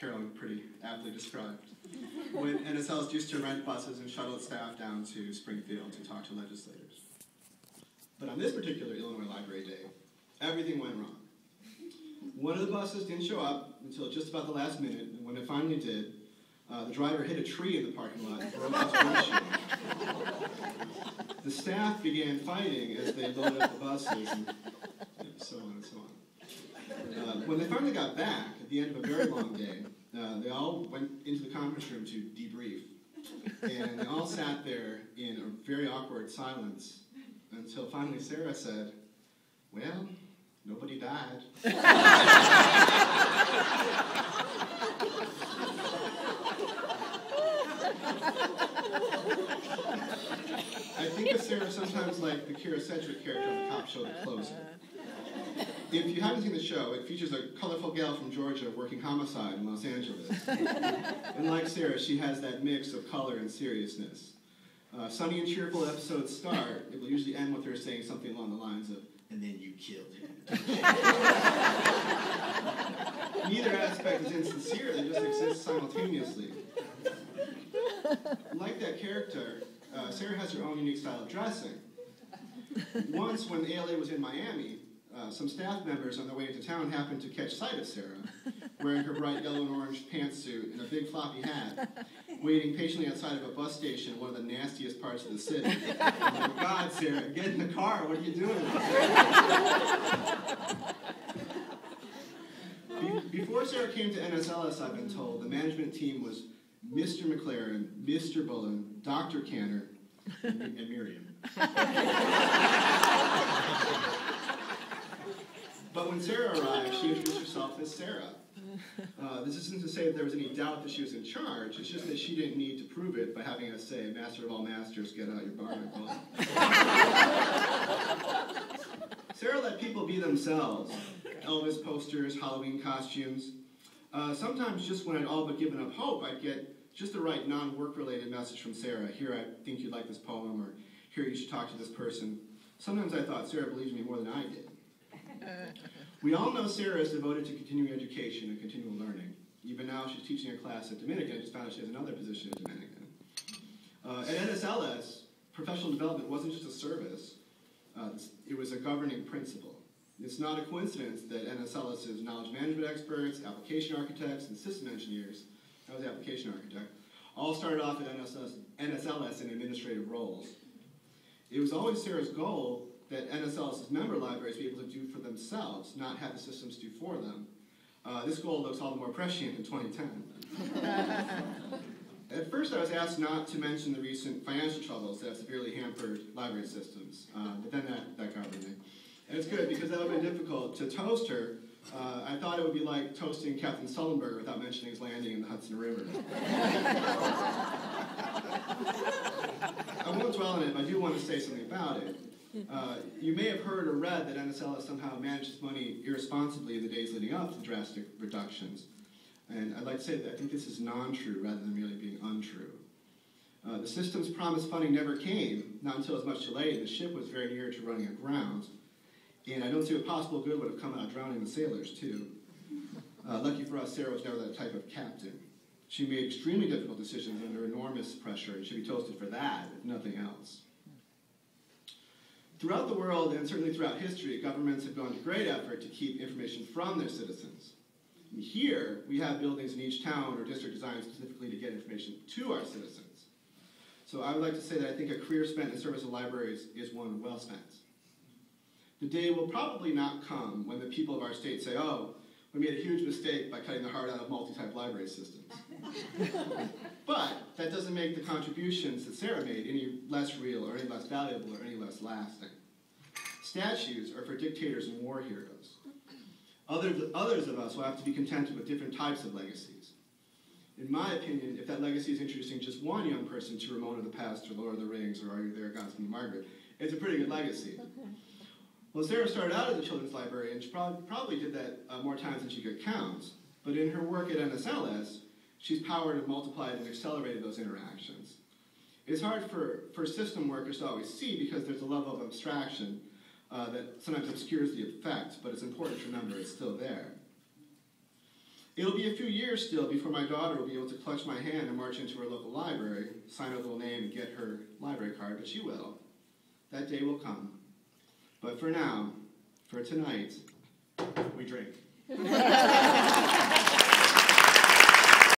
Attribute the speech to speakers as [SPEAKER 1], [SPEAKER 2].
[SPEAKER 1] Carolyn pretty aptly described, when NSLs used to rent buses and shuttle staff down to Springfield to talk to legislators. But on this particular Illinois Library Day, everything went wrong. One of the buses didn't show up until just about the last minute, and when it finally did, the driver hit a tree in the parking lot and broke his windshield. The staff began fighting as they loaded up the buses, and so on and so on. When they finally got back, at the end of a very long day, they all went into the conference room to debrief. And they all sat there in a very awkward silence until finally Sarah said, "Well, nobody died." I think of Sarah sometimes like the Kira Sedgwick character on the cop show The Closer. If you haven't seen the show, it features a colorful gal from Georgia working homicide in Los Angeles. And like Sarah, she has that mix of color and seriousness. Sunny and cheerful episodes start, it will usually end with her saying something along the lines of, "And then you killed him." Neither aspect is insincere, they just exist simultaneously. Like that character, Sarah has her own unique style of dressing. Once, when the ALA was in Miami, some staff members on their way into town happened to catch sight of Sarah, wearing her bright yellow and orange pantsuit and a big floppy hat, waiting patiently outside of a bus station in one of the nastiest parts of the city. Oh my God, Sarah, get in the car, what are you doing? Before Sarah came to NSLS, I've been told, the management team was Mr. McLaren, Mr. Bullen, Dr. Canner, and Miriam. But when Sarah arrived, she introduced herself as Sarah. This isn't to say that there was any doubt that she was in charge, it's just that she didn't need to prove it by having us say, "Master of all masters, get out your barnacle." Sarah let people be themselves. Elvis posters, Halloween costumes. Sometimes just when I'd all but given up hope, I'd get just the right non-work-related message from Sarah. "Here, I think you'd like this poem," or "Here, you should talk to this person." Sometimes I thought Sarah believes me more than I did. We all know Sarah is devoted to continuing education and continual learning. Even now, she's teaching a class at Dominican. I just found out she has another position at Dominican. At NSLS, professional development wasn't just a service. It was a governing principle. It's not a coincidence that NSLS's knowledge management experts, application architects, and system engineers, I was the application architect, all started off at NSLS in administrative roles. It was always Sarah's goal that NSLS's member libraries be able to do for themselves, not have the systems do for them. This goal looks all the more prescient in 2010. At first I was asked not to mention the recent financial troubles that have severely hampered library systems, but then that got me. And it's good because that would have been difficult. To toast her, I thought it would be like toasting Captain Sullenberger without mentioning his landing in the Hudson River. I won't dwell on it, but I do want to say something about it. You may have heard or read that NSLS somehow manages money irresponsibly in the days leading up to the drastic reductions. And I'd like to say that I think this is non-true rather than merely being untrue. The system's promised funding never came, not until it was much too late, and the ship was very near to running aground. And I don't see what possible good would have come out of drowning the sailors, too. Lucky for us, Sarah was never that type of captain. She made extremely difficult decisions under enormous pressure, and should be toasted for that, if nothing else. Throughout the world, and certainly throughout history, governments have gone to great effort to keep information from their citizens. And here, we have buildings in each town or district designed specifically to get information to our citizens. So I would like to say that I think a career spent in service of libraries is one well spent. The day will probably not come when the people of our state say, "Oh, we made a huge mistake by cutting the heart out of multi-type library systems." But that doesn't make the contributions that Sarah made any less real or any less valuable or any less lasting. Statues are for dictators and war heroes. Others of us will have to be contented with different types of legacies. In my opinion, if that legacy is introducing just one young person to Ramona the Pest or Lord of the Rings or Are You There, Godspeed Margaret, it's a pretty good legacy. Okay. Well, Sarah started out as a children's librarian, and she probably did that more times than she could count. But in her work at NSLS, she's powered and multiplied and accelerated those interactions. It's hard for system workers to always see because there's a level of abstraction that sometimes obscures the effect, but it's important to remember it's still there. It'll be a few years still before my daughter will be able to clutch my hand and march into her local library, sign her little name, and get her library card, but she will. That day will come. But for now, for tonight, we drink.